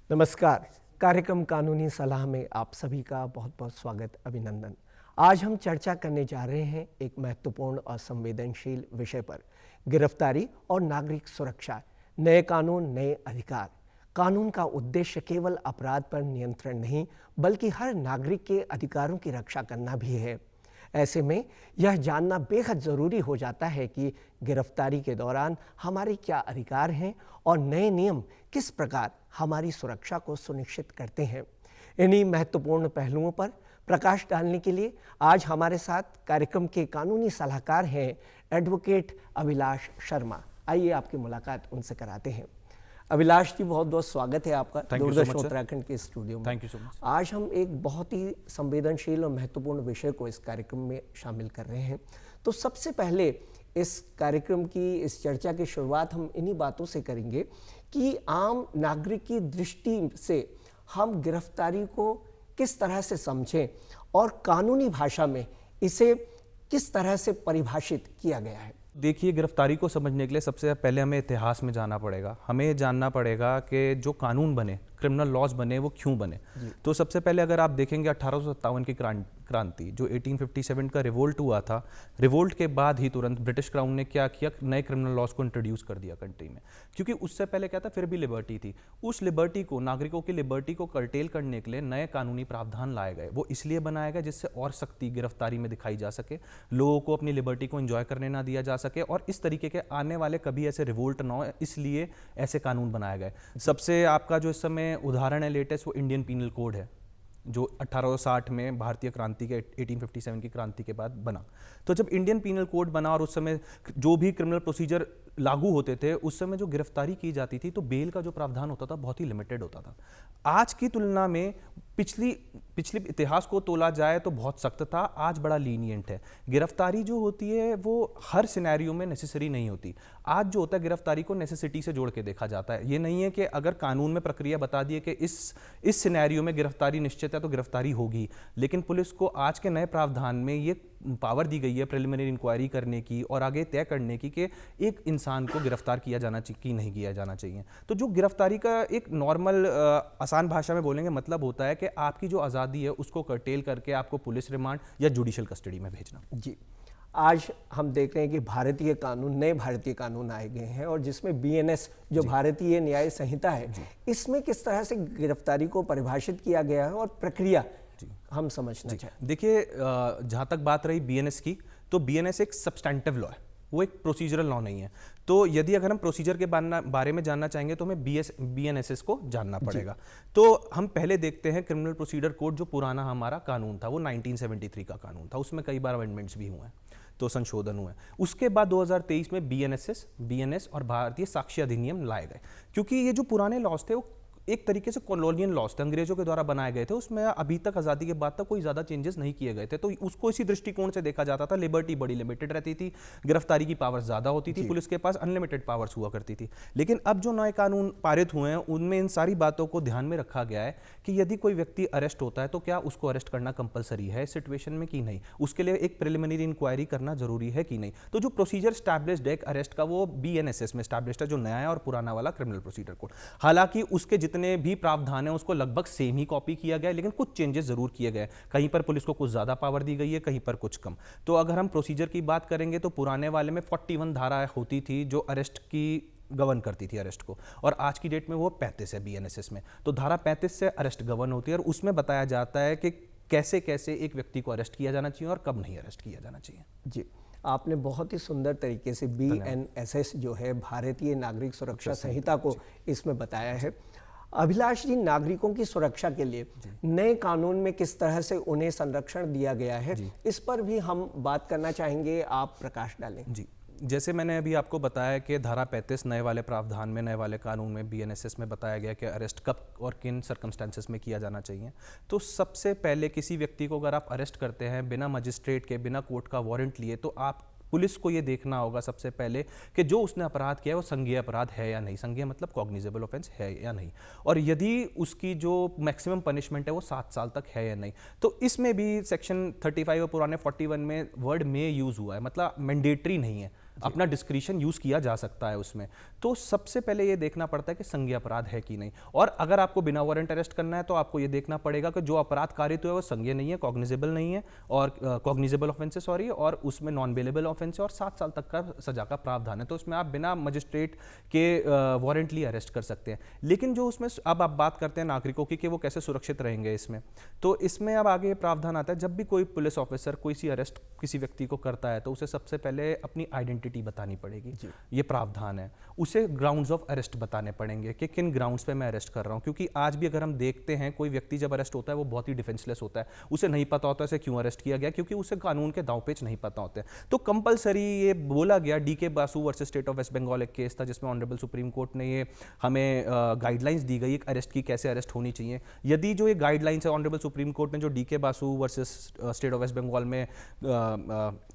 नमस्कार। कार्यक्रम कानूनी सलाह में आप सभी का बहुत बहुत स्वागत, अभिनंदन। आज हम चर्चा करने जा रहे हैं एक महत्वपूर्ण और संवेदनशील विषय पर, गिरफ्तारी और नागरिक सुरक्षा। नए कानून, नए अधिकार। कानून का उद्देश्य केवल अपराध पर नियंत्रण नहीं, बल्कि हर नागरिक के अधिकारों की रक्षा करना भी है। ऐसे में यह जानना बेहद ज़रूरी हो जाता है कि गिरफ्तारी के दौरान हमारे क्या अधिकार हैं और नए नियम किस प्रकार हमारी सुरक्षा को सुनिश्चित करते हैं। इन्हीं महत्वपूर्ण पहलुओं पर प्रकाश डालने के लिए आज हमारे साथ कार्यक्रम के कानूनी सलाहकार हैं एडवोकेट अभिलाष शर्मा। आइए आपकी मुलाकात उनसे कराते हैं। अभिलाष जी, बहुत बहुत स्वागत है आपका दूरदर्शन उत्तराखंड के स्टूडियो में। Thank you so much. आज हम एक बहुत ही संवेदनशील और महत्वपूर्ण विषय को इस कार्यक्रम में शामिल कर रहे हैं। तो सबसे पहले इस कार्यक्रम की, इस चर्चा की शुरुआत हम इन्हीं बातों से करेंगे कि आम नागरिक की दृष्टि से हम गिरफ्तारी को किस तरह से समझें और कानूनी भाषा में इसे किस तरह से परिभाषित किया गया है। देखिए, गिरफ्तारी को समझने के लिए सबसे पहले हमें इतिहास में जाना पड़ेगा। हमें जानना पड़ेगा कि जो कानून बने, क्रिमिनल लॉज बने, वो क्यों बने। तो सबसे पहले अगर आप देखेंगे 1857 की क्रांति, जो 1857 का रिवोल्ट हुआ था, रिवोल्ट के बाद ही तुरंत ब्रिटिश क्राउन ने क्या किया, नए क्रिमिनल लॉज को इंट्रोड्यूस कर दिया कंट्री में। क्योंकि उससे पहले क्या था, फिर भी लिबर्टी थी। उस लिबर्टी को, नागरिकों की लिबर्टी को कर्टेल करने के लिए नए कानूनी प्रावधान लाए गए। वो इसलिए बनाया गया जिससे और सख्ती गिरफ्तारी में दिखाई जा सके, लोगों को अपनी लिबर्टी को एंजॉय करने ना दिया जा सके और इस तरीके के आने वाले कभी ऐसे रिवोल्ट ना हो, इसलिए ऐसे कानून बनाए गए। सबसे आपका जो इस समय उदाहरण है लेटेस्ट, वो इंडियन पीनल कोड है, जो 1860 में भारतीय क्रांति के 1857 की क्रांति के बाद बना। तो जब इंडियन पीनल कोड बना और उस समय जो भी क्रिमिनल प्रोसीजर लागू होते थे, उस समय जो गिरफ्तारी की जाती थी तो बेल का जो प्रावधान होता था बहुत ही लिमिटेड होता था। आज की तुलना में पिछली इतिहास को तोला जाए तो बहुत सख्त था, आज बड़ा लीनियंट है। गिरफ्तारी जो होती है वो हर सिनेरियो में नेसेसरी नहीं होती। आज जो होता है, गिरफ्तारी को नेसेसिटी से जोड़ के देखा जाता है। ये नहीं है कि अगर कानून में प्रक्रिया बता दी है कि इस सिनेरियो में गिरफ्तारी निश्चित है तो गिरफ्तारी होगी, लेकिन पुलिस को आज के नए प्रावधान में ये पावर दी गई है प्रिलिमिनरी इंक्वायरी करने की और आगे तय करने की कि एक इंसान को गिरफ्तार किया जाना चाहिए कि नहीं किया जाना चाहिए। तो जो गिरफ्तारी का एक नॉर्मल आसान भाषा में बोलेंगे मतलब होता है कि आपकी जो आज़ादी है उसको कर्टेल करके आपको पुलिस रिमांड या जुडिशियल कस्टडी में भेजना। जी, आज हम देख रहे हैं कि भारतीय कानून, नए भारतीय कानून आए गए हैं और जिसमें बीएनएस, जो भारतीय न्याय संहिता है, इसमें किस तरह से गिरफ्तारी को परिभाषित किया गया है और प्रक्रिया हम समझना चाहें। देखिए, जहाँ तक बात रही बीएनएस की, तो बीएनएस एक सब्सटैंटिव लॉ है, वो एक प्रोसीजरल लॉ नहीं है। तो यदि अगर हम प्रोसीजर के बारे में जानना चाहेंगे तो हमें बीएनएसएस को जानना पड़ेगा। तो हम पहले देखते हैं क्रिमिनल प्रोसीजर कोड, जो पुराना हमारा कानून था, वो 1973 का कानून था। उसमें कई बार अमेंडमेंट्स भी हुए हैं, तो संशोधन हुए। उसके बाद 2023 में बीएनएस और भारतीय साक्ष्य अधिनियम लाए गए। क्योंकि ये जो पुराने लॉज थे वो एक तरीके से कॉलोनियल लॉज थे, अंग्रेजों के द्वारा बनाए गए थे। उसमें अभी तक आज़ादी के बाद तक कोई ज़्यादा चेंजेस नहीं किए गए थे, तो उसको इसी दृष्टिकोण से देखा जाता था। लिबर्टी बड़ी लिमिटेड रहती थी, गिरफ्तारी की पावर ज़्यादा होती थी, पुलिस के पास अनलिमिटेड पावर्स हुआ करती थी। लेकिन अब जो नए कानून पारित हुए हैं उनमें इन सारी बातों को ध्यान में रखा गया है कि यदि कोई व्यक्ति अरेस्ट होता है तो क्या उसको अरेस्ट करना कंपलसरी है इस सिचुएशन में कि नहीं, उसके लिए एक प्रिलिमिनरी इंक्वायरी करना जरूरी है कि नहीं। तो जो प्रोसीजर स्टैब्लिश्ड है अरेस्ट का, वो बीएनएसएस में स्टैब्लिश्ड है, जो नया है, और पुराना वाला क्रिमिनल प्रोसीजर कोड। हालांकि उसके जितने भी प्रावधान है उसको लगभग सेम ही कॉपी किया गया है, लेकिन कुछ चेंजेस जरूर किए गए। कहीं पर पुलिस को कुछ ज्यादा पावर दी गई है, कहीं पर कुछ कम। तो अगर हम प्रोसीजर की बात करेंगे तो पुराने वाले में 41 धारा होती थी जो अरेस्ट की गवर्न करती थी अरेस्ट को, और आज की डेट में वो 35 है बीएनएसएस में। तो धारा 35 से अरेस्ट गवर्न होती है और उसमें बताया जाता है कि कैसे कैसे एक व्यक्ति को अरेस्ट किया जाना चाहिए और कब नहीं अरेस्ट किया जाना चाहिए। जी, आपने बहुत ही सुंदर तरीके से बीएनएसएस जो है भारतीय नागरिक सुरक्षा संहिता को इसमें बताया है। अभिलाष जी, नागरिकों की सुरक्षा के लिए नए कानून में किस तरह से उन्हें संरक्षण दिया गया है, इस पर भी हम बात करना चाहेंगे, आप प्रकाश डालें। जी, जैसे मैंने अभी आपको बताया कि धारा 35 नए वाले प्रावधान में, नए वाले कानून में बीएनएसएस में बताया गया कि अरेस्ट कब और किन सर्कमस्टेंसेस में किया जाना चाहिए। तो सबसे पहले किसी व्यक्ति को अगर आप अरेस्ट करते हैं बिना मजिस्ट्रेट के, बिना कोर्ट का वारंट लिए, तो आप पुलिस को ये देखना होगा सबसे पहले कि जो उसने अपराध किया है वो संज्ञेय अपराध है या नहीं, संज्ञेय मतलब कॉग्निजेबल ऑफेंस है या नहीं, और यदि उसकी जो मैक्सिमम पनिशमेंट है वो 7 साल तक है या नहीं। तो इसमें भी सेक्शन 35 और पुराने 41 में वर्ड में यूज हुआ है, मतलब मैंडेटरी नहीं है। अपना डिस्क्रिशन यूज़ किया जा सकता है उसमें। तो सबसे पहले ये देखना पड़ता है कि संज्ञेय अपराध है कि नहीं, और अगर आपको बिना वारंट अरेस्ट करना है तो आपको ये देखना पड़ेगा कि जो अपराध कारित हुआ है वो संज्ञेय नहीं है, कॉग्निजेबल नहीं है, और कॉग्निजेबल ऑफेंस है सॉरी, और उसमें नॉन बेलेबल ऑफेंस है और 7 साल तक का सजा का प्रावधान है। तो उसमें आप बिना मजिस्ट्रेट के वारंटली अरेस्ट कर सकते हैं। लेकिन जो उसमें अब आप बात करते हैं नागरिकों की कि वो कैसे सुरक्षित रहेंगे इसमें, तो इसमें अब आगे ये प्रावधान आता है, जब भी कोई पुलिस ऑफिसर कोई सी अरेस्ट किसी व्यक्ति को करता है तो उसे सबसे पहले अपनी आइडेंटिटी बतानी पड़ेगी। ये प्रावधान है। उसे ग्राउंड्स ऑफ अरेस्ट बताने पड़ेंगे कि किन ग्राउंड्स पे मैं अरेस्ट कर रहा हूँ, क्योंकि आज भी अगर हम देखते हैं कोई व्यक्ति जब अरेस्ट होता है वो बहुत ही डिफेंसलेस होता है, उसे नहीं पता होता है इसे क्यों अरेस्ट किया गया, क्योंकि उसे कानून के दांव पेच नहीं पता होते हैं। तो कंपलसरी ये बोला गया, DK Basu versus state of West Bengal एक केस था जिसमें ऑनरेबल सुप्रीम कोर्ट ने ये हमें गाइडलाइंस दी गई अरेस्ट की, कैसे अरेस्ट होनी चाहिए। यदि जो ये गाइडलाइंस है ऑनरेबल सुप्रीम कोर्ट ने जो DK Basu versus state of West Bengal में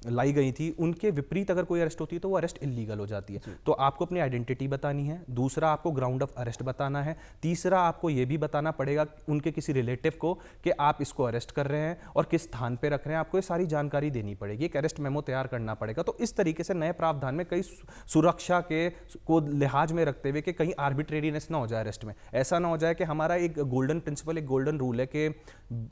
लाई गई थी, उनके विपरीत अगर कोई अरेस्ट होती है तो वो अरेस्ट इलीगल हो जाती है। तो आपको अपनी आइडेंटिटी बतानी है, दूसरा आपको ग्राउंड ऑफ अरेस्ट बताना है, तीसरा आपको ये भी बताना पड़ेगा उनके किसी रिलेटिव को कि आप इसको अरेस्ट कर रहे हैं और किस स्थान पे रख रहे हैं, आपको ये सारी जानकारी देनी पड़ेगी, एक अरेस्ट मेमो तैयार करना पड़ेगा। तो इस तरीके से नए प्रावधान में कई सुरक्षा के को लिहाज में रखते हुए कि कहीं आर्बिट्रेरीनेस ना हो जाए अरेस्ट में, ऐसा ना हो जाए कि हमारा एक गोल्डन प्रिंसिपल, एक गोल्डन रूल है कि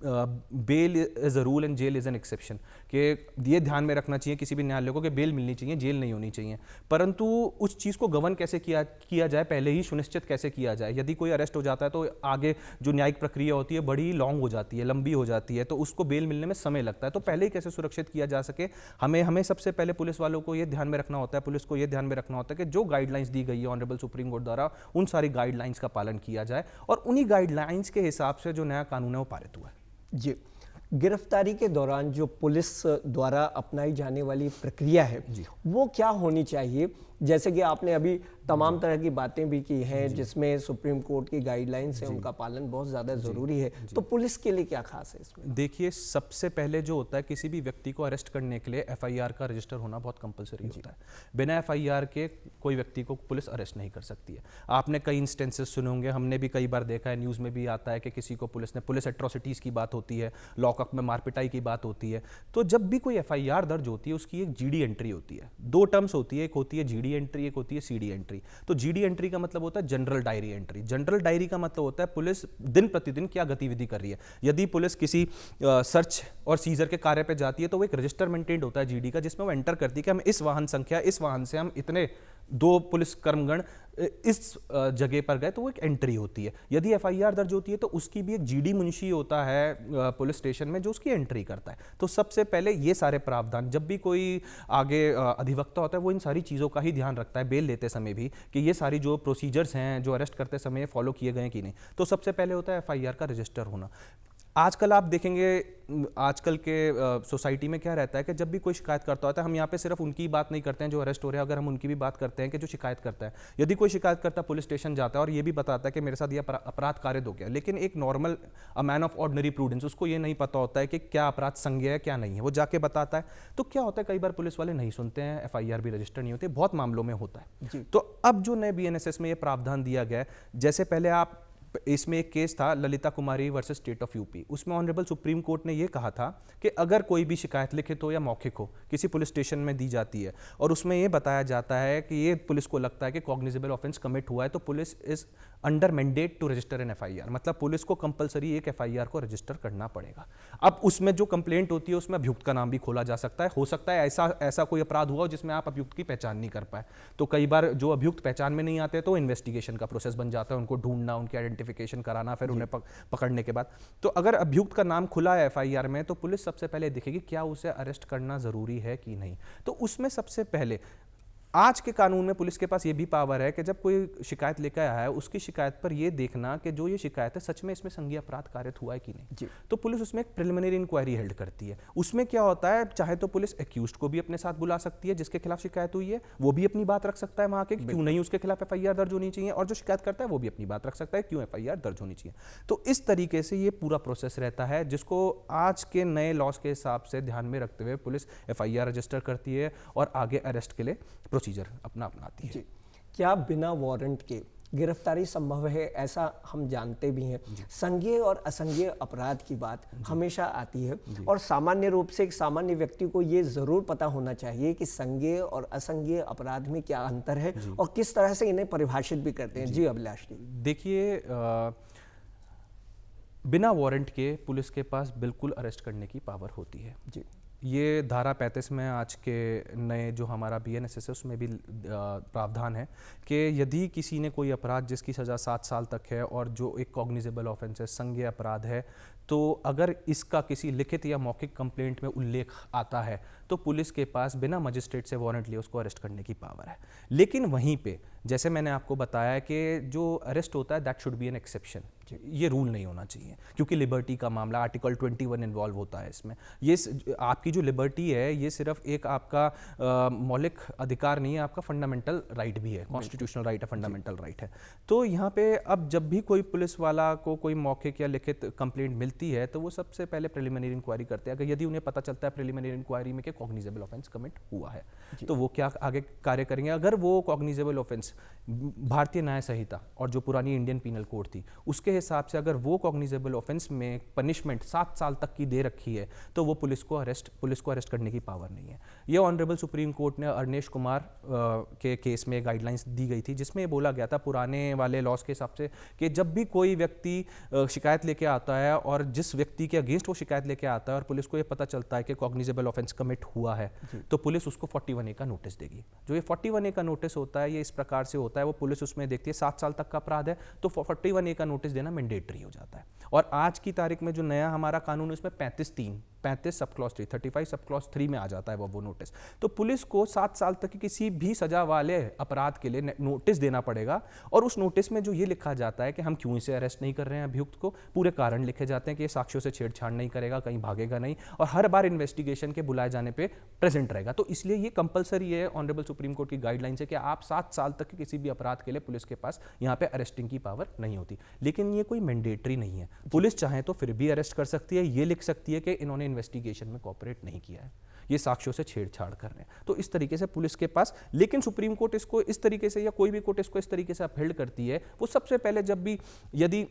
bail is a rule and jail is an exception, कि ये ध्यान में रखना चाहिए किसी भी न्यायालय को कि बेल मिलनी चाहिए, जेल नहीं होनी चाहिए। परंतु उस चीज़ को गवर्न कैसे किया जाए, पहले ही सुनिश्चित कैसे किया जाए। यदि कोई अरेस्ट हो जाता है तो आगे जो न्यायिक प्रक्रिया होती है बड़ी लॉन्ग हो जाती है, लंबी हो जाती है, तो उसको बेल मिलने में समय लगता है। तो पहले ही कैसे सुरक्षित किया जा सके, हमें सबसे पहले पुलिस वालों को ये ध्यान में रखना होता है, पुलिस को ये ध्यान में रखना होता है कि जो गाइडलाइंस दी गई है ऑनरेबल सुप्रीम कोर्ट द्वारा, उन सारी गाइडलाइंस का पालन किया जाए और उन्हीं गाइडलाइंस के हिसाब से जो नया कानून है वो पारित हुआ है। जी, गिरफ्तारी के दौरान जो पुलिस द्वारा अपनाई जाने वाली प्रक्रिया है वो क्या होनी चाहिए? जैसे कि आपने अभी तमाम तरह की बातें भी की हैं जिसमें सुप्रीम कोर्ट की गाइडलाइंस है, उनका पालन बहुत ज़्यादा ज़रूरी है। तो पुलिस के लिए क्या खास है इसमें? देखिए, सबसे पहले जो होता है किसी भी व्यक्ति को अरेस्ट करने के लिए एफआईआर का रजिस्टर होना बहुत कंपलसरी होता है। बिना एफआईआर के कोई व्यक्ति को पुलिस अरेस्ट नहीं कर सकती है। आपने कई इंस्टेंसेस सुने होंगे, हमने भी कई बार देखा है, न्यूज़ में भी आता है कि किसी को पुलिस एट्रोसिटीज़ की बात होती है, लॉकअप में मारपिटाई की बात होती है। तो जब भी कोई एफआईआर दर्ज होती है उसकी एक जीडी एंट्री होती है। दो टर्म्स होती है, एक होती है जीडी एंट्री, एक होती है सीडी एंट्री। तो जीडी एंट्री का मतलब होता है general diary entry. General diary का मतलब होता है पुलिस दिन प्रतिदिन क्या गतिविधि कर रही है। यदि पुलिस किसी सर्च और सीजर के कार्य पे जाती है तो वो एक रजिस्टर मेंटेन्ड होता है जीडी का, जिसमें वो एंटर करती है कि हम इस वाहन संख्या, इस वाहन से हम इतने 2 पुलिस कर्मगण इस जगह पर गए, तो वो एक एंट्री होती है। यदि एफआईआर दर्ज होती है तो उसकी भी एक जीडी मुंशी होता है पुलिस स्टेशन में जो उसकी एंट्री करता है। तो सबसे पहले ये सारे प्रावधान, जब भी कोई आगे अधिवक्ता होता है वो इन सारी चीज़ों का ही ध्यान रखता है बेल लेते समय भी, कि ये सारी जो प्रोसीजर्स हैं जो अरेस्ट करते समय फॉलो किए गए कि नहीं। तो सबसे पहले होता है एफआईआर का रजिस्टर होना। आजकल आप देखेंगे, आजकल के सोसाइटी में क्या रहता है कि जब भी कोई शिकायत करता होता है, हम यहाँ पे सिर्फ उनकी बात नहीं करते हैं जो अरेस्ट हो रहे हैं, अगर हम उनकी भी बात करते हैं कि जो शिकायत करता है। यदि कोई शिकायत करता पुलिस स्टेशन जाता है और ये भी बताता है कि मेरे साथ ये अपराध कारित हो गया, लेकिन एक normal man of ordinary prudence, उसको ये नहीं पता होता है कि क्या अपराध संज्ञेय है क्या नहीं है, वो जाके बताता है। तो क्या होता है, कई बार पुलिस वाले नहीं सुनते हैं, एफआईआर भी रजिस्टर नहीं होती, बहुत मामलों में होता है। तो अब जो नए बीएनएसएस में ये प्रावधान दिया गया है, जैसे पहले आप इसमें एक केस था ललिता कुमारी वर्सेस स्टेट ऑफ यूपी, उसमें ऑनरेबल सुप्रीम कोर्ट ने यह कहा था कि अगर कोई भी शिकायत लिखित हो या मौखिक हो किसी पुलिस स्टेशन में दी जाती है और उसमें यह बताया जाता है कि ये पुलिस को लगता है कि कॉग्निजेबल ऑफेंस कमिट हुआ है, तो police is under mandate to register an FIR, मतलब पुलिस को कंपलसरी एक एफआईआर को रजिस्टर करना पड़ेगा। अब उसमें जो कंप्लेंट होती है उसमें अभियुक्त का नाम भी खोला जा सकता है। हो सकता है ऐसा कोई अपराध हुआ हो जिसमें आप अभियुक्त की पहचान नहीं कर पाए, तो कई बार जो अभियुक्त पहचान में नहीं आते तो इन्वेस्टिगेशन का प्रोसेस बन जाता है, उनको ढूंढना, उनकी आइडेंटिफिकेशन कराना, फिर उन्हें पकड़ने के बाद। तो अगर अभियुक्त का नाम खुला है एफआईआर में तो पुलिस सबसे पहले देखेगी क्या उसे अरेस्ट करना जरूरी है कि नहीं। तो उसमें सबसे पहले आज के कानून में पुलिस के पास ये भी पावर है कि जब कोई शिकायत लेकर आया है उसकी शिकायत पर ये देखना कि जो ये शिकायत है सच में इसमें संज्ञेय अपराध कारित हुआ है कि नहीं। तो पुलिस उसमें एक प्रिलिमिनरी इंक्वायरी हेल्ड करती है। उसमें क्या होता है, चाहे तो पुलिस एक्यूज्ड को भी अपने साथ बुला सकती है जिसके खिलाफ शिकायत हुई है, वो भी अपनी बात रख सकता है वहां के क्यों नहीं उसके खिलाफ एफआईआर दर्ज होनी चाहिए, और जो शिकायत करता है वो भी अपनी बात रख सकता है क्यों एफआईआर दर्ज होनी चाहिए। तो इस तरीके से ये पूरा प्रोसेस रहता है जिसको आज के नए लॉज के हिसाब से ध्यान में रखते हुए पुलिस एफआईआर रजिस्टर करती है और आगे अरेस्ट के लिए प्रोसीजर अपना अपनाती है। क्या बिना वारंट के गिरफ्तारी संभव है ऐसा हम जानते भी हैं। संज्ञेय और असंज्ञेय अपराध की बात हमेशा आती है और सामान्य रूप से एक सामान्य व्यक्ति को ये जरूर पता होना चाहिए कि संज्ञेय और असंज्ञेय अपराध में क्या अंतर है और किस तरह से इन्हें परिभाषित भी करते हैं। जी अभिलाष जी। देखिए, बिना वारंट के पुलिस के पास बिल्कुल अरेस्ट करने की पावर होती है जी। ये धारा 35 में आज के नए जो हमारा BNSS है उसमें भी प्रावधान है कि यदि किसी ने कोई अपराध जिसकी सज़ा 7 साल तक है और जो एक कॉग्निजेबल ऑफेंस है, संज्ञेय अपराध है, तो अगर इसका किसी लिखित या मौखिक कंप्लेंट में उल्लेख आता है तो पुलिस के पास बिना मजिस्ट्रेट से वारंट लिए उसको अरेस्ट करने की पावर है। लेकिन वहीं पे जैसे मैंने आपको बताया कि जो अरेस्ट होता है that should be an exception, ये रूल नहीं होना चाहिए क्योंकि लिबर्टी का मामला आर्टिकल 21 इन्वॉल्व होता है इसमें। ये आपकी जो लिबर्टी है ये सिर्फ एक आपका मौलिक अधिकार नहीं है, आपका फंडामेंटल राइट भी है, कॉन्स्टिट्यूशनल राइट है, फंडामेंटल राइट है। तो यहाँ पे अब जब भी कोई पुलिस वाला को कोई मौखिक या लिखित कंप्लेंट मिलती है तो वो सबसे पहले प्रिलिमिनरी इंक्वायरी करते हैं। अगर यदि उन्हें पता चलता है प्रिलिमिनरी इंक्वायरी में कि कॉग्निजेबल ऑफेंस कमिट हुआ है तो वो क्या आगे कार्य करेंगे। अगर वो कॉग्निजेबल ऑफेंस भारतीय न्याय संहिता और जो पुरानी इंडियन पीनल कोड थी उसके हिसाब से अगर वो कॉग्निजेबल ऑफेंस में पनिशमेंट 7 साल तक की दे रखी है तो वो पुलिस को अरेस्ट करने की पावर नहीं है। ये ऑनरेबल सुप्रीम कोर्ट ने अरनेश कुमार के केस में गाइडलाइंस दी गई थी जिसमें ये बोला गया था पुराने वाले लॉज के हिसाब से कि जब भी कोई व्यक्ति शिकायत लेके आता है और जिस व्यक्ति के अगेंस्ट वो शिकायत लेके आता है और पुलिस को ये पता चलता है कि कॉग्निजेबल ऑफेंस कमिट हुआ है तो पुलिस उसको 41A का नोटिस देगी। जो ये 41A का नोटिस होता है ये इस प्रकार से होता है, वो पुलिस उसमें देखती है 7 साल तक का अपराध है तो 41A का नोटिस देना मैंडेटरी हो जाता है। और आज की तारीख में जो नया हमारा कानून है उसमें 35 सब क्लॉज 3, 35 सब क्लॉज 3 में आ जाता है वो नोटिस। तो पुलिस को 7 साल तक की किसी भी सजा वाले अपराध के लिए नोटिस देना पड़ेगा और उस नोटिस में जो ये लिखा जाता है कि हम क्यों इसे अरेस्ट नहीं कर रहे हैं अभियुक्त को, पूरे कारण लिखे जाते हैं कि ये साक्ष्यों से छेड़छाड़ नहीं करेगा, कहीं भागेगा नहीं और हर बार इन्वेस्टिगेशन के बुलाए जाने पे प्रेजेंट रहेगा। तो इसलिए ये कंपलसरी है, ऑनरेबल सुप्रीम कोर्ट की गाइडलाइन है कि आप 7 साल तक के किसी भी अपराध के लिए पुलिस के पास यहाँ पे अरेस्टिंग की पावर नहीं होती। लेकिन ये कोई मैंडेटरी नहीं है, पुलिस चाहे तो फिर भी अरेस्ट कर सकती है, ये लिख सकती है कि इन्होंने इन्वेस्टिगेशन में कोऑपरेट नहीं किया है, ये साक्ष्यों से छेड़छाड़ कर रहे हैं। तो इस तरीके से पुलिस के पास, लेकिन सुप्रीम कोर्ट इसको इस तरीके से या कोई भी कोर्ट इसको इस तरीके से अपहेल्ड करती है। वो सबसे पहले जब भी यदि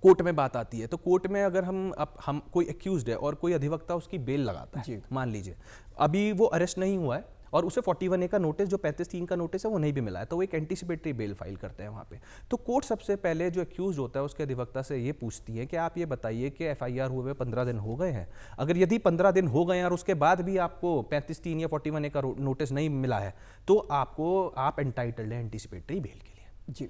कोर्ट में बात आती है तो कोर्ट में अगर हम कोई एक्यूज्ड है और कोई अधिवक्ता उसकी बेल लगाता है, मान लीजिए अभी वो अरेस्ट नहीं हुआ है और उसे 41A का नोटिस जो 35(3) का नोटिस है वो नहीं भी मिला है तो वो एक एंटीसिपेटरी बेल फाइल करते हैं वहाँ पे। तो कोर्ट सबसे पहले जो एक्यूज होता है उसके अधिवक्ता से ये पूछती है कि आप ये बताइए कि FIR हुए 15 दिन हो गए हैं। अगर यदि 15 दिन हो गए हैं और उसके बाद भी आपको 35(3) या 41A का नोटिस नहीं मिला है तो आप एंटाइटल्ड हैं एंटीसिपेटरी बेल के लिए। जी,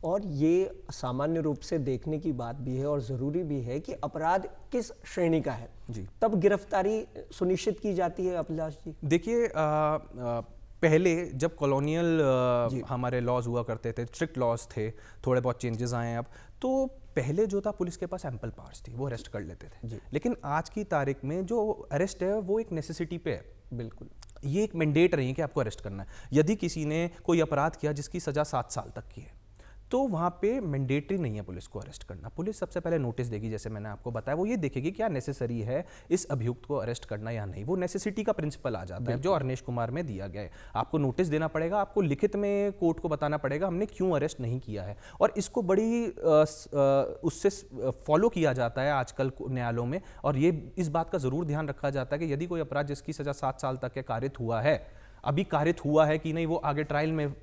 और ये सामान्य रूप से देखने की बात भी है और ज़रूरी भी है कि अपराध किस श्रेणी का है जी, तब गिरफ्तारी सुनिश्चित की जाती है। अभिलाष जी, देखिए पहले जब कॉलोनियल हमारे लॉज हुआ करते थे, स्ट्रिक्ट लॉज थे, थोड़े बहुत चेंजेस आए हैं अब, तो पहले जो था पुलिस के पास एम्पल पावर्स थी, वो अरेस्ट कर लेते थे। लेकिन आज की तारीख में जो अरेस्ट है वो एक नेसेसिटी पे है, बिल्कुल ये एक मैंडेट नहीं है कि आपको अरेस्ट करना है। यदि किसी ने कोई अपराध किया जिसकी सजा 7 साल तक की है तो वहाँ पे मैंडेटरी नहीं है पुलिस को अरेस्ट करना। पुलिस सबसे पहले नोटिस देगी, जैसे मैंने आपको बताया, वो ये देखेगी क्या नेसेसरी है इस अभियुक्त को अरेस्ट करना या नहीं। वो नेसेसिटी का प्रिंसिपल आ जाता है जो अरनेश कुमार में दिया गया है। आपको नोटिस देना पड़ेगा, आपको लिखित में कोर्ट को बताना पड़ेगा हमने क्यों अरेस्ट नहीं किया है, और इसको बड़ी उससे फॉलो किया जाता है आजकल न्यायालयों में। और ये इस बात का ज़रूर ध्यान रखा जाता है कि यदि कोई अपराध जिसकी सज़ा 7 साल तक कारित हुआ है, अभी कारित हुआ है कि नहीं वो आगे ट्रायल में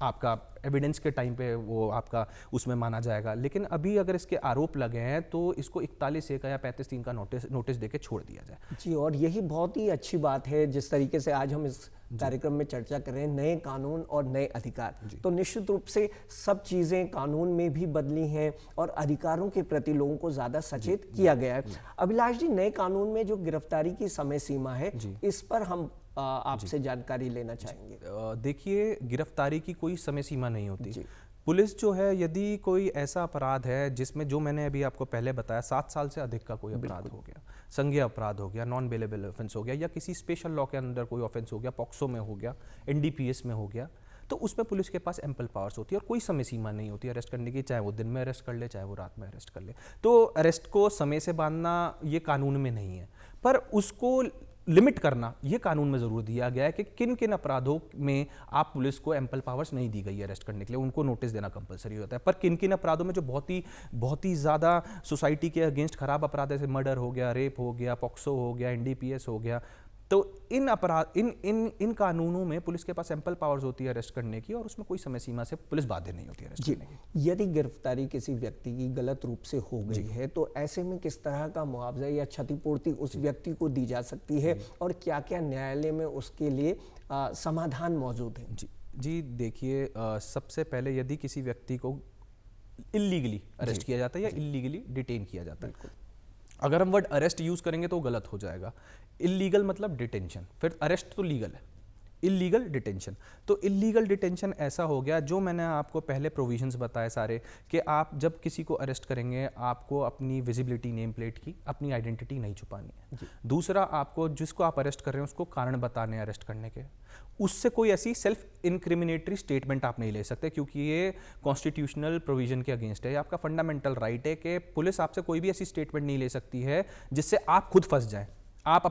आपका एविडेंस के टाइम पे वो आपका उसमें माना जाएगा। लेकिन अभी अगर इसके आरोप लगे हैं तो इसको 41A का या 35(3) का नोटिस देके छोड़ दिया जाए। जी, और यही बहुत ही अच्छी बात है जिस तरीके से आज हम इस कार्यक्रम में चर्चा कर रहे हैं, नए कानून और नए अधिकार। तो निश्चित रूप से सब चीज़ें कानून में भी बदली हैं और अधिकारों के प्रति लोगों को ज़्यादा सचेत किया गया है। अभिलाष जी, नए कानून में जो गिरफ्तारी की समय सीमा है इस पर हम आपसे जानकारी लेना चाहेंगे। देखिए, गिरफ्तारी की कोई समय सीमा नहीं होती। पुलिस जो है यदि कोई ऐसा अपराध है जिसमें, जो मैंने अभी आपको पहले बताया, 7 साल से अधिक का कोई अपराध हो गया, संज्ञेय अपराध हो गया, नॉन बेलेबल ऑफेंस हो गया, या किसी स्पेशल लॉ के अंदर कोई ऑफेंस हो गया, पॉक्सो में हो गया, NDPS में हो गया, तो उसमें पुलिस के पास एम्पल पावर्स होती है और कोई समय सीमा नहीं होती अरेस्ट करने की, चाहे वो दिन में अरेस्ट कर ले चाहे वो रात में अरेस्ट कर ले। तो अरेस्ट को समय से बांधना ये कानून में नहीं है, पर उसको लिमिट करना ये कानून में जरूर दिया गया है कि किन किन अपराधों में आप पुलिस को एम्पल पावर्स नहीं दी गई है अरेस्ट करने के लिए, उनको नोटिस देना कंपलसरी होता है। पर किन किन अपराधों में जो बहुत ही ज़्यादा सोसाइटी के अगेंस्ट खराब अपराध जैसे मर्डर हो गया, रेप हो गया, पॉक्सो हो गया, एनडीपीएस हो गया, तो इन अपराध इन कानूनों में पुलिस के पास एम्पल पावर्स होती है अरेस्ट करने की, और उसमें कोई समय सीमा से पुलिस बाध्य नहीं होती है अरेस्ट करने की। यदि गिरफ्तारी किसी व्यक्ति की गलत रूप से हो गई है तो ऐसे में किस तरह का मुआवजा या क्षतिपूर्ति उस व्यक्ति को दी जा सकती है और क्या क्या न्यायालय में उसके लिए समाधान मौजूद है? जी देखिए, सबसे पहले यदि किसी व्यक्ति को इल्लीगली अरेस्ट किया जाता है या इल्लीगली डिटेन किया जाता है, अगर हम वर्ड अरेस्ट यूज करेंगे तो गलत हो जाएगा। इल्लीगल मतलब डिटेंशन, फिर अरेस्ट तो लीगल है, इल्लीगल डिटेंशन। तो इल्लीगल डिटेंशन ऐसा हो गया, जो मैंने आपको पहले प्रोविजंस बताए सारे, कि आप जब किसी को अरेस्ट करेंगे आपको अपनी विजिबिलिटी नेम प्लेट की, अपनी आइडेंटिटी नहीं छुपानी है। दूसरा, आपको जिसको आप अरेस्ट कर रहे हैं उसको कारण बताने अरेस्ट करने के, उससे कोई ऐसी सेल्फ इनक्रिमिनेटरी स्टेटमेंट आप नहीं ले सकते, क्योंकि ये कॉन्स्टिट्यूशनल प्रोविजन के अगेंस्ट है। ये आपका फंडामेंटल राइट है कि पुलिस आपसे कोई भी ऐसी स्टेटमेंट नहीं ले सकती है जिससे आप खुद फंस जाएं, आप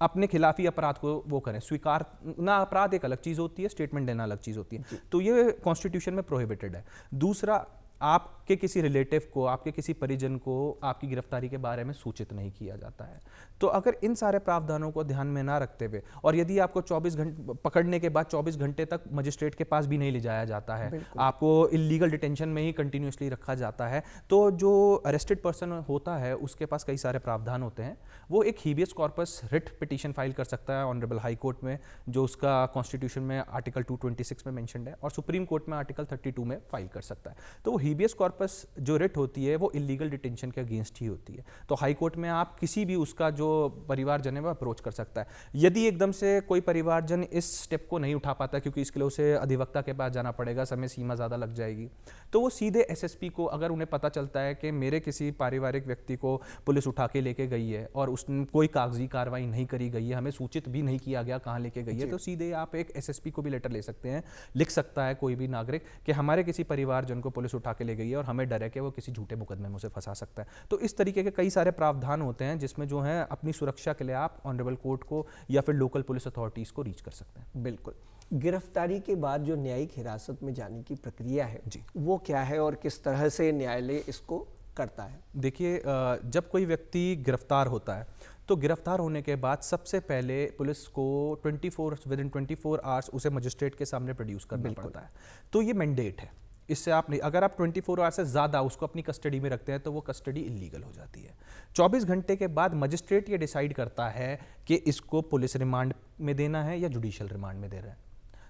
अपने खिलाफ ही अपराध को वो करें। स्वीकार ना अपराध एक अलग चीज होती है, स्टेटमेंट देना अलग चीज होती है, तो ये कॉन्स्टिट्यूशन में प्रोहिबिटेड है। दूसरा, आपके किसी रिलेटिव को, आपके किसी परिजन को आपकी गिरफ्तारी के बारे में सूचित नहीं किया जाता है। तो अगर इन सारे प्रावधानों को ध्यान में ना रखते हुए, और यदि आपको 24 घंटे पकड़ने के बाद 24 घंटे तक मजिस्ट्रेट के पास भी नहीं ले जाया जाता है, आपको इल्लीगल डिटेंशन में ही कंटिन्यूसली रखा जाता है, तो जो अरेस्टेड पर्सन होता है उसके पास कई सारे प्रावधान होते हैं। वो एक हीबियस कॉर्पस रिट पिटीशन फाइल कर सकता है ऑनरेबल हाई कोर्ट में, जो उसका कॉन्स्टिट्यूशन में आर्टिकल 226 में मेंशन्ड है, और सुप्रीम कोर्ट में आर्टिकल 32 में फाइल कर सकता है। तो हीबियस कॉर्पस जो रिट होती है वो इल्लीगल डिटेंशन के अगेंस्ट ही होती है। तो हाई कोर्ट में आप किसी भी उसका जो परिवारजन है वो अप्रोच कर सकता है। यदि एकदम से कोई परिवारजन इस स्टेप को नहीं उठा पाता, क्योंकि इसके लिए उसे अधिवक्ता के पास जाना पड़ेगा, समय सीमा ज़्यादा लग जाएगी, तो वो सीधे एसएसपी को, अगर उन्हें पता चलता है कि मेरे किसी पारिवारिक व्यक्ति को पुलिस उठा के लेके गई है और उसने कोई कागजी कार्रवाई नहीं करी गई है, हमें सूचित भी नहीं किया गया कहाँ लेके गई है, तो सीधे आप एक एसएसपी को भी लेटर ले सकते हैं। लिख सकता है कोई भी नागरिक कि हमारे किसी परिवारजन को पुलिस उठा के ले गई है और हमें डर है कि वो किसी झूठे मुकदमे में उसे फंसा सकता है। तो इस तरीके के कई सारे प्रावधान होते हैं जिसमें जो है अपनी सुरक्षा के लिए आप ऑनरेबल कोर्ट को या फिर लोकल पुलिस अथॉरिटीज को रीच कर सकते हैं। बिल्कुल। गिरफ्तारी के बाद जो न्यायिक हिरासत में जाने की प्रक्रिया है वो क्या है और किस तरह से न्यायालय इसको करता है? देखिए, जब कोई व्यक्ति गिरफ्तार होता है तो गिरफ्तार होने के बाद सबसे पहले पुलिस को विद इन 24 आवर्स उसे मजिस्ट्रेट के सामने प्रोड्यूस करना पड़ता है। तो ये मैंडेट है, इससे आप नहीं, अगर आप 24 आवर्स से ज़्यादा उसको अपनी कस्टडी में रखते हैं तो वो कस्टडी इलीगल हो जाती है। 24 घंटे के बाद मजिस्ट्रेट ये डिसाइड करता है कि इसको पुलिस रिमांड में देना है या जुडिशियल रिमांड में देना है,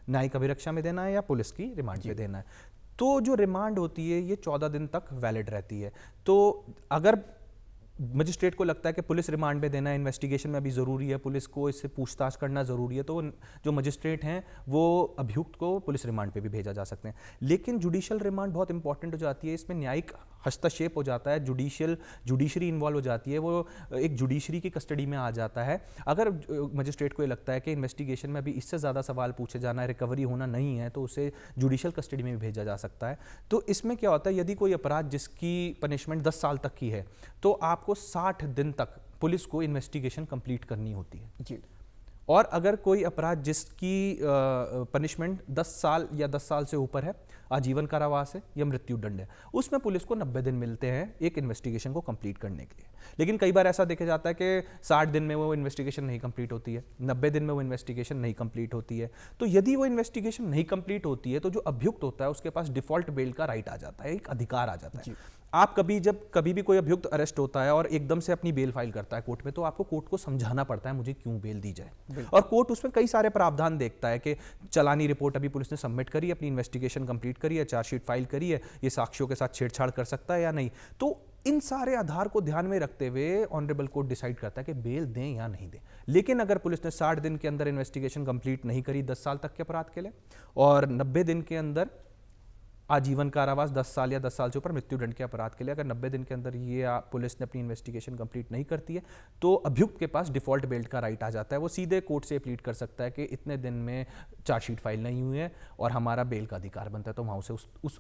न्यायिक अभिरक्षा में देना है या पुलिस की रिमांड में देना है। तो जो रिमांड होती है ये 14 दिन तक वैलिड रहती है। तो अगर मजिस्ट्रेट को लगता है कि पुलिस रिमांड में देना इन्वेस्टिगेशन में अभी ज़रूरी है, पुलिस को इससे पूछताछ करना ज़रूरी है, तो जो मजिस्ट्रेट हैं वो अभियुक्त को पुलिस रिमांड पे भी भेजा जा सकते हैं। लेकिन जुडिशियल रिमांड बहुत इंपॉर्टेंट हो जाती है, इसमें न्यायिक हस्तक्षेप हो जाता है, जुडिशरी इन्वॉल्व हो जाती है, वो एक जुडिशरी की कस्टडी में आ जाता है। अगर मजिस्ट्रेट को ये लगता है कि इन्वेस्टिगेशन में अभी इससे ज़्यादा सवाल पूछे जाना है, रिकवरी होना नहीं है, तो उसे जुडिशियल कस्टडी में भी भेजा जा सकता है। तो इसमें क्या होता है, यदि कोई अपराध जिसकी पनिशमेंट 10 साल तक की है तो आपको 60 दिन तक पुलिस को इन्वेस्टिगेशन कंप्लीट करनी होती है जी। और अगर कोई अपराध जिसकी पनिशमेंट 10 साल या 10 साल से ऊपर है, आजीवन कारावास है या मृत्यु दंड है, उसमें पुलिस को 90 दिन मिलते हैं एक इन्वेस्टिगेशन को कंप्लीट करने के लिए। लेकिन कई बार ऐसा देखा जाता है कि 60 दिन में वो इन्वेस्टिगेशन नहीं कंप्लीट होती है, 90 दिन में वो इन्वेस्टिगेशन नहीं कंप्लीट होती है। तो यदि वो इन्वेस्टिगेशन नहीं कंप्लीट होती है तो जो अभियुक्त होता है उसके पास डिफॉल्ट बेल का राइट आ जाता है, एक अधिकार आ जाता है। आप कभी भी कोई अभियुक्त अरेस्ट होता है और एकदम से अपनी बेल फाइल करता है कोर्ट में, तो आपको कोर्ट को समझाना पड़ता है मुझे क्यों बेल दी जाए, और कोर्ट उसमें कई सारे प्रावधान देखता है कि चालानी रिपोर्ट अभी पुलिस ने सबमिट करी है, अपनी इन्वेस्टिगेशन कंप्लीट करी है, चार्जशीट फाइल करी है, ये साक्ष्यों के साथ छेड़छाड़ कर सकता है या नहीं। तो इन सारे आधार को ध्यान में रखते हुए ऑनरेबल कोर्ट डिसाइड करता है कि बेल दें या नहीं दें। लेकिन अगर पुलिस ने 60 दिन के अंदर इन्वेस्टिगेशन कंप्लीट नहीं करी 10 साल तक के अपराध के लिए, और 90 दिन के अंदर आजीवन कारावास 10 साल या 10 साल से ऊपर मृत्यु दंड के अपराध के लिए, अगर 90 दिन के अंदर ये पुलिस ने अपनी इन्वेस्टिगेशन कंप्लीट नहीं करती है तो अभियुक्त के पास डिफॉल्ट बेल का राइट आ जाता है। वो सीधे कोर्ट से प्लीड कर सकता है कि इतने दिन में चार्जशीट फाइल नहीं हुई है और हमारा बेल का अधिकार बनता है, तो वहाँ उसे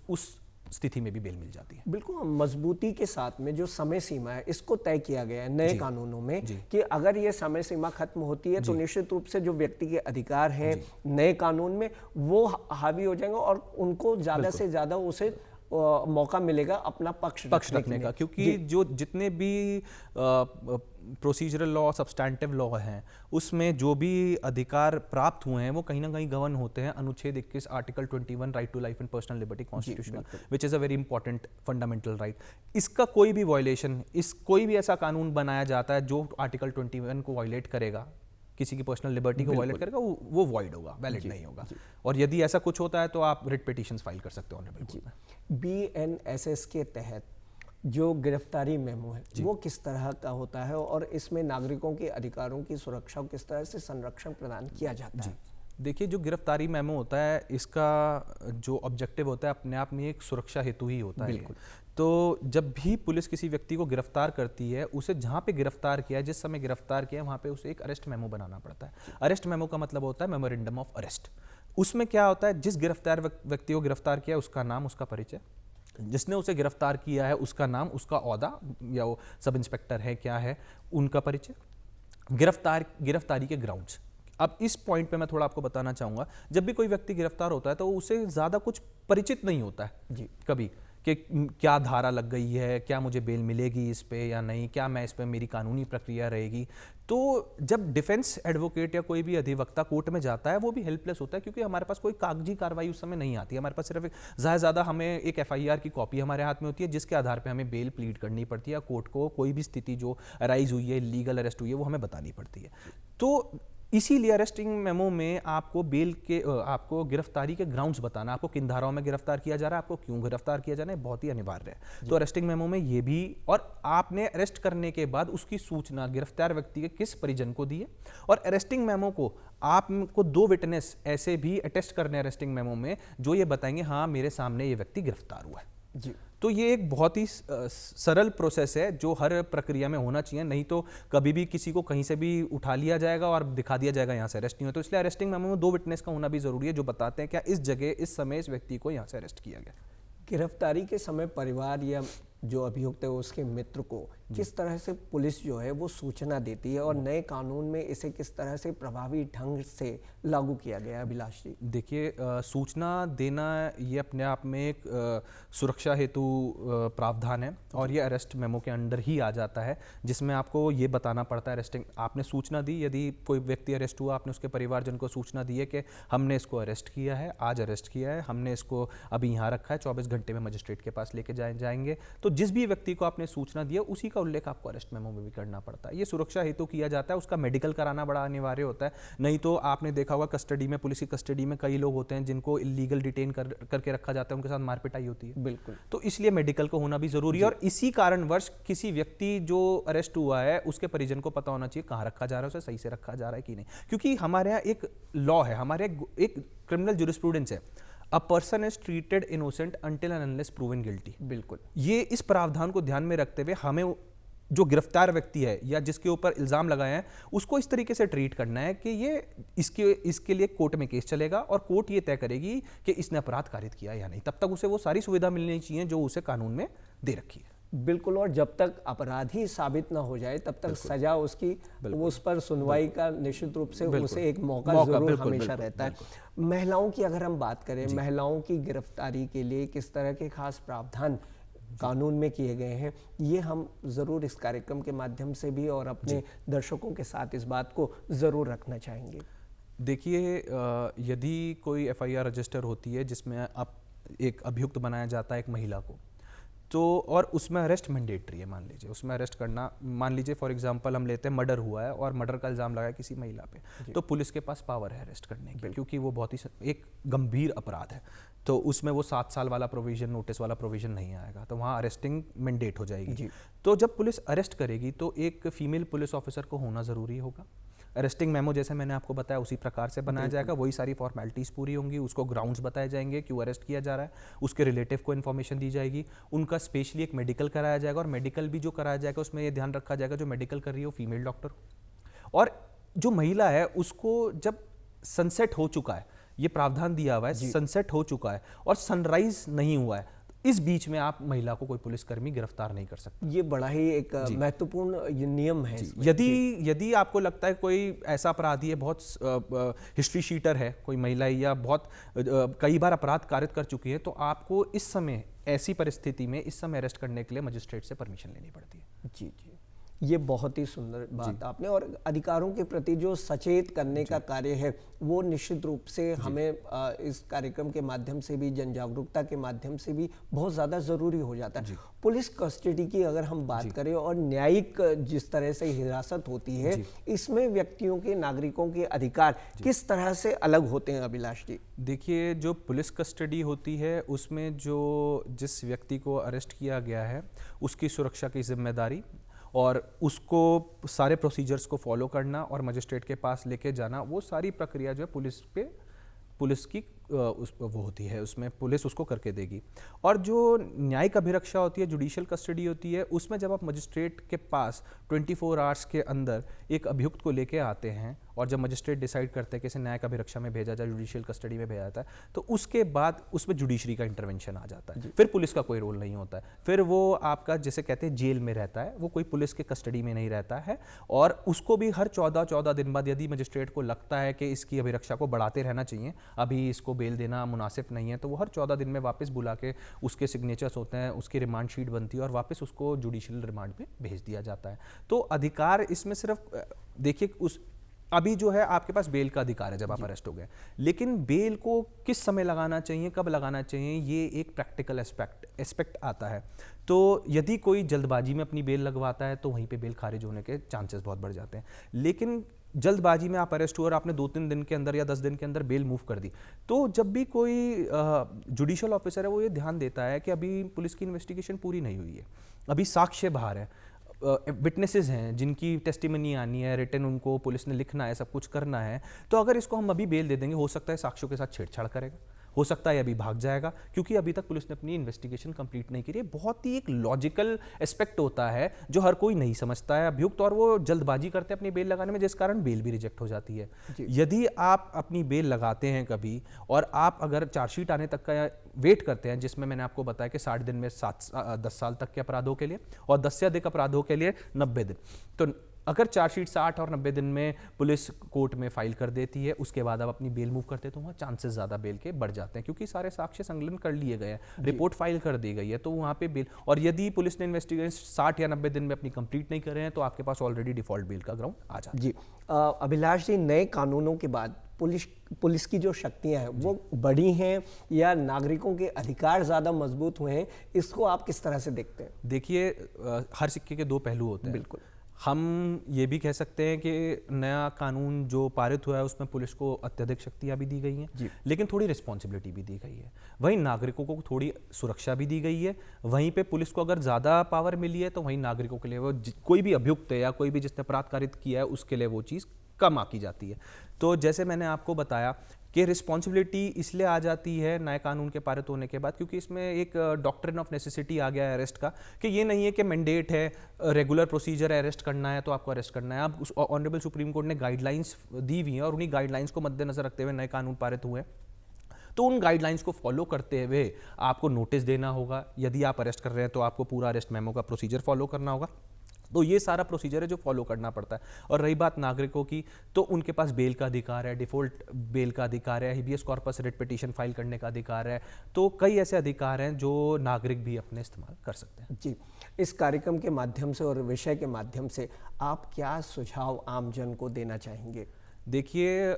उस स्थिति में भी बेल मिल जाती है। बिल्कुल मजबूती के साथ में जो समय सीमा है इसको तय किया गया है नए कानूनों में जी। कि अगर ये समय सीमा खत्म होती है तो निश्चित रूप से जो व्यक्ति के अधिकार हैं नए कानून में वो हावी हो जाएंगे और उनको ज्यादा से ज्यादा उसे मौका मिलेगा अपना पक्ष रखने का, क्योंकि जो जितने भी प्रोसीजरल लॉ, सब्सटैंटिव लॉ हैं, उसमें जो भी अधिकार प्राप्त हुए हैं वो कहीं ना कहीं गवर्न होते हैं अनुच्छेद 21 article 21 right to life and personal liberty constitutional, which is a very important fundamental right. इसका कोई भी वायलेशन, कोई भी ऐसा कानून बनाया जाता है जो आर्टिकल 21 को वायलेट करेगा, किसी की पर्सनल लिबर्टी को वायलेट करेगा, वो वॉइड होगा, वैलिड नहीं होगा। और यदि ऐसा कुछ होता है तो आप रिट पिटीशंस फाइल कर सकते हो ऑनरेबल कोर्ट में। BNSS के तहत जो गिरफ्तारी मेमो है वो किस तरह का होता है और इसमें नागरिकों के अधिकारों की सुरक्षा को किस तरह से संरक्षण प्रदान किया जाता है? देखिए, जो गिरफ्तारी मेमो होता है इसका जो ऑब्जेक्टिव होता है अपने आप में एक सुरक्षा हेतु ही होता है। तो जब भी पुलिस किसी व्यक्ति को गिरफ्तार करती है, उसे जहाँ पे गिरफ्तार किया है, जिस समय गिरफ्तार किया है, वहाँ पे उसे एक अरेस्ट मेमो बनाना पड़ता है। अरेस्ट मेमो का मतलब होता है मेमोरेंडम ऑफ अरेस्ट। उसमें क्या होता है, जिस गिरफ्तार व्यक्ति को गिरफ्तार किया है उसका नाम, उसका परिचय, जिसने उसे गिरफ्तार किया है उसका नाम, उसका ओहदा, या वो सब इंस्पेक्टर है क्या है, उनका परिचय, गिरफ्तारी के ग्राउंड्स। अब इस पॉइंट पे मैं थोड़ा आपको बताना चाहूँगा, जब भी कोई व्यक्ति गिरफ्तार होता है तो उसे ज़्यादा कुछ परिचित नहीं होता है जी कभी, कि क्या धारा लग गई है, क्या मुझे बेल मिलेगी इस पे या नहीं, क्या मैं इस पे मेरी कानूनी प्रक्रिया रहेगी। तो जब डिफेंस एडवोकेट या कोई भी अधिवक्ता कोर्ट में जाता है वो भी हेल्पलेस होता है, क्योंकि हमारे पास कोई कागजी कार्रवाई उस समय नहीं आती है। हमारे पास सिर्फ ज़्यादा हमें एक FIR की कॉपी हमारे हाथ में होती है, जिसके आधार पर हमें बेल प्लीड करनी पड़ती है, कोर्ट को कोई भी स्थिति जो अराइज हुई है, लीगल अरेस्ट हुई है, वो हमें बतानी पड़ती है। तो इसीलिए अरेस्टिंग मेमो में आपको आपको गिरफ्तारी के ग्राउंड्स बताना, आपको किन धाराओं में गिरफ्तार किया जा रहा है, आपको क्यों गिरफ्तार किया जाना है, बहुत ही अनिवार्य है। तो अरेस्टिंग मेमो में ये भी, और आपने अरेस्ट करने के बाद उसकी सूचना गिरफ्तार व्यक्ति के किस परिजन को दी है, और अरेस्टिंग मेमो को आपको 2 विटनेस ऐसे भी अटेस्ट करने अरेस्टिंग मेमो में जो ये बताएंगे हाँ मेरे सामने ये व्यक्ति गिरफ्तार हुआ है जी। तो ये एक बहुत ही सरल प्रोसेस है जो हर प्रक्रिया में होना चाहिए, नहीं तो कभी भी किसी को कहीं से भी उठा लिया जाएगा और दिखा दिया जाएगा यहाँ से अरेस्ट नहीं हो। तो इसलिए अरेस्टिंग मेमो में 2 विटनेस का होना भी जरूरी है जो बताते हैं क्या इस जगह इस समय इस व्यक्ति को यहाँ से अरेस्ट किया गया। गिरफ्तारी के समय परिवार या जो अभियुक्त है उसके मित्र को किस तरह से पुलिस जो है वो सूचना देती है और नए कानून में इसे किस तरह से प्रभावी ढंग से लागू किया गया है? अभिलाष जी, देखिए, सूचना देना ये अपने आप में एक सुरक्षा हेतु प्रावधान है और ये अरेस्ट मेमो के अंडर ही आ जाता है, जिसमें आपको ये बताना पड़ता है अरेस्टिंग आपने सूचना दी, यदि कोई व्यक्ति अरेस्ट हुआ आपने उसके परिवारजन को सूचना दी है कि हमने इसको अरेस्ट किया है, आज अरेस्ट किया है, हमने इसको अभी यहाँ रखा है, 24 घंटे में मजिस्ट्रेट के पास लेके जाएंगे। तो जिस भी व्यक्ति को आपने सूचना दी है उसी का उल्लेख आपको अरेस्ट मेमो में भी करना पड़ता है। ये सुरक्षा हेतु किया जाता है, उसका मेडिकल कराना बड़ा अनिवार्य होता है। नहीं तो आपने देखा होगा कस्टडी में, पुलिस की कस्टडी में कई लोग होते हैं जिनको इलीगल डिटेन करके रखा जाता है, उनके साथ मारपिटाई होती है। बिल्कुल, तो इसलिए मेडिकल को होना भी जरूरी है और इसी कारणवश किसी व्यक्ति जो अरेस्ट हुआ है उसके परिजन को पता होना चाहिए कहाँ रखा जा रहा है, उसे सही से रखा जा रहा है कि नहीं। क्योंकि हमारे यहाँ एक लॉ है, हमारे एक क्रिमिनल ज्यूरिस्प्रूडेंस है, a person is treated innocent until and unless proven guilty. बिल्कुल, ये इस प्रावधान को ध्यान में रखते हुए हमें जो गिरफ्तार व्यक्ति है या जिसके ऊपर इल्जाम लगाए हैं उसको इस तरीके से ट्रीट करना है कि ये इसके लिए कोर्ट में केस चलेगा और कोर्ट ये तय करेगी कि इसने अपराध कारित किया या नहीं। तब तक उसे वो सारी सुविधा मिलनी चाहिए जो उसे कानून में दे रखी है। बिल्कुल, और जब तक अपराधी साबित ना हो जाए तब तक सजा उसकी उस पर सुनवाई का निश्चित रूप से उसे एक मौका जरूर हमेशा रहता है। महिलाओं की अगर हम बात करें, महिलाओं की गिरफ्तारी के लिए किस तरह के खास प्रावधान कानून में किए गए हैं, ये हम ज़रूर इस कार्यक्रम के माध्यम से भी और अपने दर्शकों के साथ इस बात को ज़रूर रखना चाहेंगे। देखिए, यदि कोई FIR रजिस्टर होती है जिसमें अब एक अभियुक्त बनाया जाता है एक महिला को, तो और उसमें अरेस्ट मैंडेटरी है, मान लीजिए उसमें अरेस्ट करना, मान लीजिए फॉर एग्जांपल हम लेते हैं मर्डर हुआ है और मर्डर का इल्ज़ाम लगा है किसी महिला पे, तो पुलिस के पास पावर है अरेस्ट करने की, क्योंकि वो बहुत ही एक गंभीर अपराध है। तो उसमें वो 7 साल वाला प्रोविजन, नोटिस वाला प्रोविजन नहीं आएगा, तो वहाँ अरेस्टिंग मैंडेट हो जाएगी। तो जब पुलिस अरेस्ट करेगी तो एक फीमेल पुलिस ऑफिसर को होना ज़रूरी होगा। अरेस्टिंग मेमो जैसे मैंने आपको बताया उसी प्रकार से बनाया जाएगा, वही सारी फॉर्मेलिटीज़ पूरी होंगी, उसको ग्राउंड्स बताए जाएंगे क्यों अरेस्ट किया जा रहा है, उसके रिलेटिव को इन्फॉर्मेशन दी जाएगी, उनका स्पेशली एक मेडिकल कराया जाएगा और मेडिकल भी जो कराया जाएगा उसमें ये ध्यान रखा जाएगा जो मेडिकल कर रही है वो फीमेल डॉक्टर हो, और जो महिला है उसको जब सनसेट हो चुका है, ये प्रावधान दिया हुआ है, सनसेट हो चुका है और सनराइज नहीं हुआ है, इस बीच में आप महिला को कोई पुलिसकर्मी गिरफ्तार नहीं कर सकता। ये बड़ा ही एक महत्वपूर्ण ये नियम है इसमें। यदि आपको लगता है कोई ऐसा अपराधी है, बहुत हिस्ट्री शीटर है कोई महिला, या बहुत कई बार अपराध कारित कर चुकी है, तो आपको इस समय ऐसी परिस्थिति में इस समय अरेस्ट करने के लिए मजिस्ट्रेट से परमिशन लेनी पड़ती है। जी जी, ये बहुत ही सुंदर बात आपने, और अधिकारों के प्रति जो सचेत करने का कार्य है वो निश्चित रूप से हमें इस कार्यक्रम के माध्यम से भी, जन जागरूकता के माध्यम से भी बहुत ज़्यादा ज़रूरी हो जाता है। पुलिस कस्टडी की अगर हम बात करें और न्यायिक जिस तरह से हिरासत होती है, इसमें व्यक्तियों के, नागरिकों के अधिकार किस तरह से अलग होते हैं अभिलाष जी? देखिए, जो पुलिस कस्टडी होती है उसमें जिस व्यक्ति को अरेस्ट किया गया है उसकी सुरक्षा की जिम्मेदारी और उसको सारे प्रोसीजर्स को फॉलो करना और मजिस्ट्रेट के पास लेके जाना, वो सारी प्रक्रिया जो है पुलिस की वो होती है, उसमें पुलिस उसको करके देगी। और जो न्यायिक अभिरक्षा होती है, जुडिशियल कस्टडी होती है, उसमें जब आप मजिस्ट्रेट के पास 24 आवर्स के अंदर एक अभियुक्त को लेके आते हैं और जब मजिस्ट्रेट डिसाइड करते हैं कि इसे न्यायिक अभिरक्षा में भेजा जाए, जुडिशियल कस्टडी में भेजा जाता है, तो उसके बाद उसमें जुडिशरी का इंटरवेंशन आ जाता है। फिर पुलिस का कोई रोल नहीं होता है, फिर वो आपका जिसे कहते हैं जेल में रहता है, वो कोई पुलिस के कस्टडी में नहीं रहता है। और उसको भी हर 14 दिन बाद यदि मजिस्ट्रेट को लगता है कि इसकी अभिरक्षा को बढ़ाते रहना चाहिए, अभी इसको बेल देना मुनासिब नहीं है, तो वो हर 14 दिन में वापस बुला के उसके सिग्नेचर्स होते हैं, उसकी रिमांड शीट बनती है और वापस उसको जुडिशियल रिमांड पे भेज दिया जाता है। तो अधिकार इसमें सिर्फ देखिए, अभी जो है आपके पास बेल का अधिकार है जब आप अरेस्ट हो गए, लेकिन बेल को किस समय लगाना चाहिए, कब लगाना चाहिए, ये एक प्रैक्टिकल एस्पेक्ट आता है। तो यदि कोई जल्दबाजी में अपनी बेल लगवाता है तो वहीं पे बेल खारिज होने के चांसेस बहुत बढ़ जाते हैं। लेकिन जल्दबाजी में आप अरेस्ट हुए और आपने 2-3 दिन के अंदर या 10 दिन के अंदर बेल मूव कर दी, तो जब भी कोई जुडिशियल ऑफिसर है वो ये ध्यान देता है कि अभी पुलिस की इन्वेस्टिगेशन पूरी नहीं हुई है, अभी साक्ष्य बाहर है, विटनेसेस हैं जिनकी टेस्टिमनी आनी है, रिटन उनको पुलिस ने लिखना है, सब कुछ करना है, तो अगर इसको हम अभी बेल दे देंगे, हो सकता है साक्ष्यों के साथ छेड़छाड़ करेगा, हो सकता है अभी भाग जाएगा, क्योंकि अभी तक पुलिस ने अपनी इन्वेस्टिगेशन कंप्लीट नहीं की है। बहुत ही एक लॉजिकल एस्पेक्ट होता है जो हर कोई नहीं समझता है अभियुक्त, और वो जल्दबाजी करते हैं अपनी बेल लगाने में, जिस कारण बेल भी रिजेक्ट हो जाती है। यदि आप अपनी बेल लगाते हैं कभी और आप अगर चार्जशीट आने तक का वेट करते हैं, जिसमें मैंने आपको बताया कि 60 दिन में 10 साल तक के अपराधों के लिए और 10 से अधिक अपराधों के लिए 90 दिन, तो अगर चार्जशीट 60 और 90 दिन में पुलिस कोर्ट में फाइल कर देती है, उसके बाद आप अपनी बेल मूव करते हैं, तो वहाँ चांसेस ज़्यादा बेल के बढ़ जाते हैं, क्योंकि सारे साक्ष्य संकलन कर लिए गए हैं, रिपोर्ट फाइल कर दी गई है, तो वहाँ पे बेल। और यदि पुलिस ने इन्वेस्टिगेशन 60 या 90 दिन में अपनी कंप्लीट नहीं कर रहे हैं, तो आपके पास ऑलरेडी डिफॉल्ट बेल का ग्राउंड आ जाता है। जी, अभिलाष जी, नए कानूनों के बाद पुलिस की जो शक्तियां हैं वो बढ़ी हैं या नागरिकों के अधिकार ज़्यादा मजबूत हुए हैं, इसको आप किस तरह से देखते हैं? देखिए, हर सिक्के के 2 पहलू होते हैं। बिल्कुल। हम ये भी कह सकते हैं कि नया कानून जो पारित हुआ है उसमें पुलिस को अत्यधिक शक्तियां भी दी गई हैं, लेकिन थोड़ी रिस्पॉन्सिबिलिटी भी दी गई है। वहीं नागरिकों को थोड़ी सुरक्षा भी दी गई है। वहीं पे पुलिस को अगर ज़्यादा पावर मिली है तो वहीं नागरिकों के लिए वो कोई भी अभियुक्त है या कोई भी जिसने अपराध कारित किया है उसके लिए वो चीज़ कम आकी जाती है। तो जैसे मैंने आपको बताया कि रिस्पॉन्सिबिलिटी इसलिए आ जाती है नए कानून के पारित होने के बाद, क्योंकि इसमें एक डॉक्ट्रिन ऑफ नेसेसिटी आ गया है अरेस्ट का, कि ये नहीं है कि मैंडेट है, रेगुलर प्रोसीजर है, अरेस्ट करना है तो आपको अरेस्ट करना है। आप ऑनरेबल सुप्रीम कोर्ट ने गाइडलाइंस दी हुई हैं और उन्हीं गाइडलाइंस को मद्देनजर रखते हुए नए कानून पारित हुए, तो उन गाइडलाइंस को फॉलो करते हुए आपको नोटिस देना होगा। यदि आप अरेस्ट कर रहे हैं तो आपको पूरा अरेस्ट मेमो का प्रोसीजर फॉलो करना होगा। तो ये सारा प्रोसीजर है जो फॉलो करना पड़ता है। और रही बात नागरिकों की, तो उनके पास बेल का अधिकार है, डिफॉल्ट बेल का अधिकार है, habeas corpus writ petition file करने का अधिकार है। तो कई ऐसे अधिकार हैं जो नागरिक भी अपने इस्तेमाल कर सकते हैं। जी, इस कार्यक्रम के माध्यम से और विषय के माध्यम से आप क्या सुझाव आम जन को देना चाहेंगे? देखिए,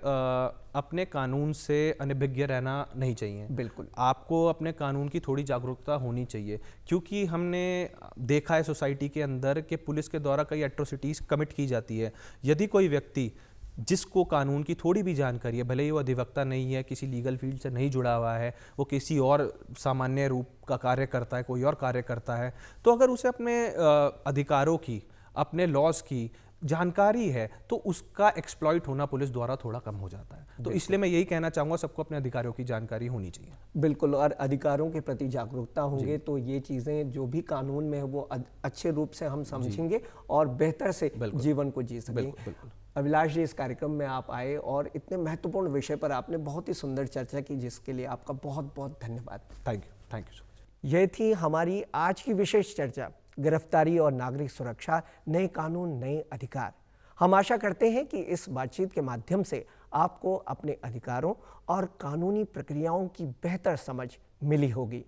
अपने कानून से अनभिज्ञ रहना नहीं चाहिए। बिल्कुल, आपको अपने कानून की थोड़ी जागरूकता होनी चाहिए, क्योंकि हमने देखा है सोसाइटी के अंदर कि पुलिस के द्वारा कई एट्रोसिटीज़ कमिट की जाती है। यदि कोई व्यक्ति जिसको कानून की थोड़ी भी जानकारी है, भले ही वो अधिवक्ता नहीं है, किसी लीगल फील्ड से नहीं जुड़ा हुआ है, वो किसी और सामान्य रूप का कार्य करता है, कोई और कार्य करता है, तो अगर उसे अपने अधिकारों की, अपने लॉज की जानकारी है तो उसका एक्सप्लॉइट होना पुलिस द्वारा थोड़ा कम हो जाता है। तो इसलिए मैं यही कहना चाहूँगा, सबको अपने अधिकारों की जानकारी होनी चाहिए। बिल्कुल, और अधिकारों के प्रति जागरूकता होंगे तो ये चीज़ें जो भी कानून में है वो अच्छे रूप से हम समझेंगे और बेहतर से जीवन को जी सकेंगे। अभिलाष जी, इस कार्यक्रम में आप आए और इतने महत्वपूर्ण विषय पर आपने बहुत ही सुंदर चर्चा की, जिसके लिए आपका बहुत बहुत धन्यवाद। Thank you so much. यह थी हमारी आज की विशेष चर्चा, गिरफ्तारी और नागरिक सुरक्षा, नए कानून नए अधिकार। हम आशा करते हैं कि इस बातचीत के माध्यम से आपको अपने अधिकारों और कानूनी प्रक्रियाओं की बेहतर समझ मिली होगी।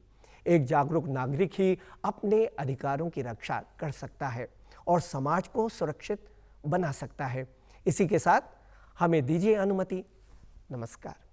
एक जागरूक नागरिक ही अपने अधिकारों की रक्षा कर सकता है और समाज को सुरक्षित बना सकता है। इसी के साथ हमें दीजिए अनुमति। नमस्कार।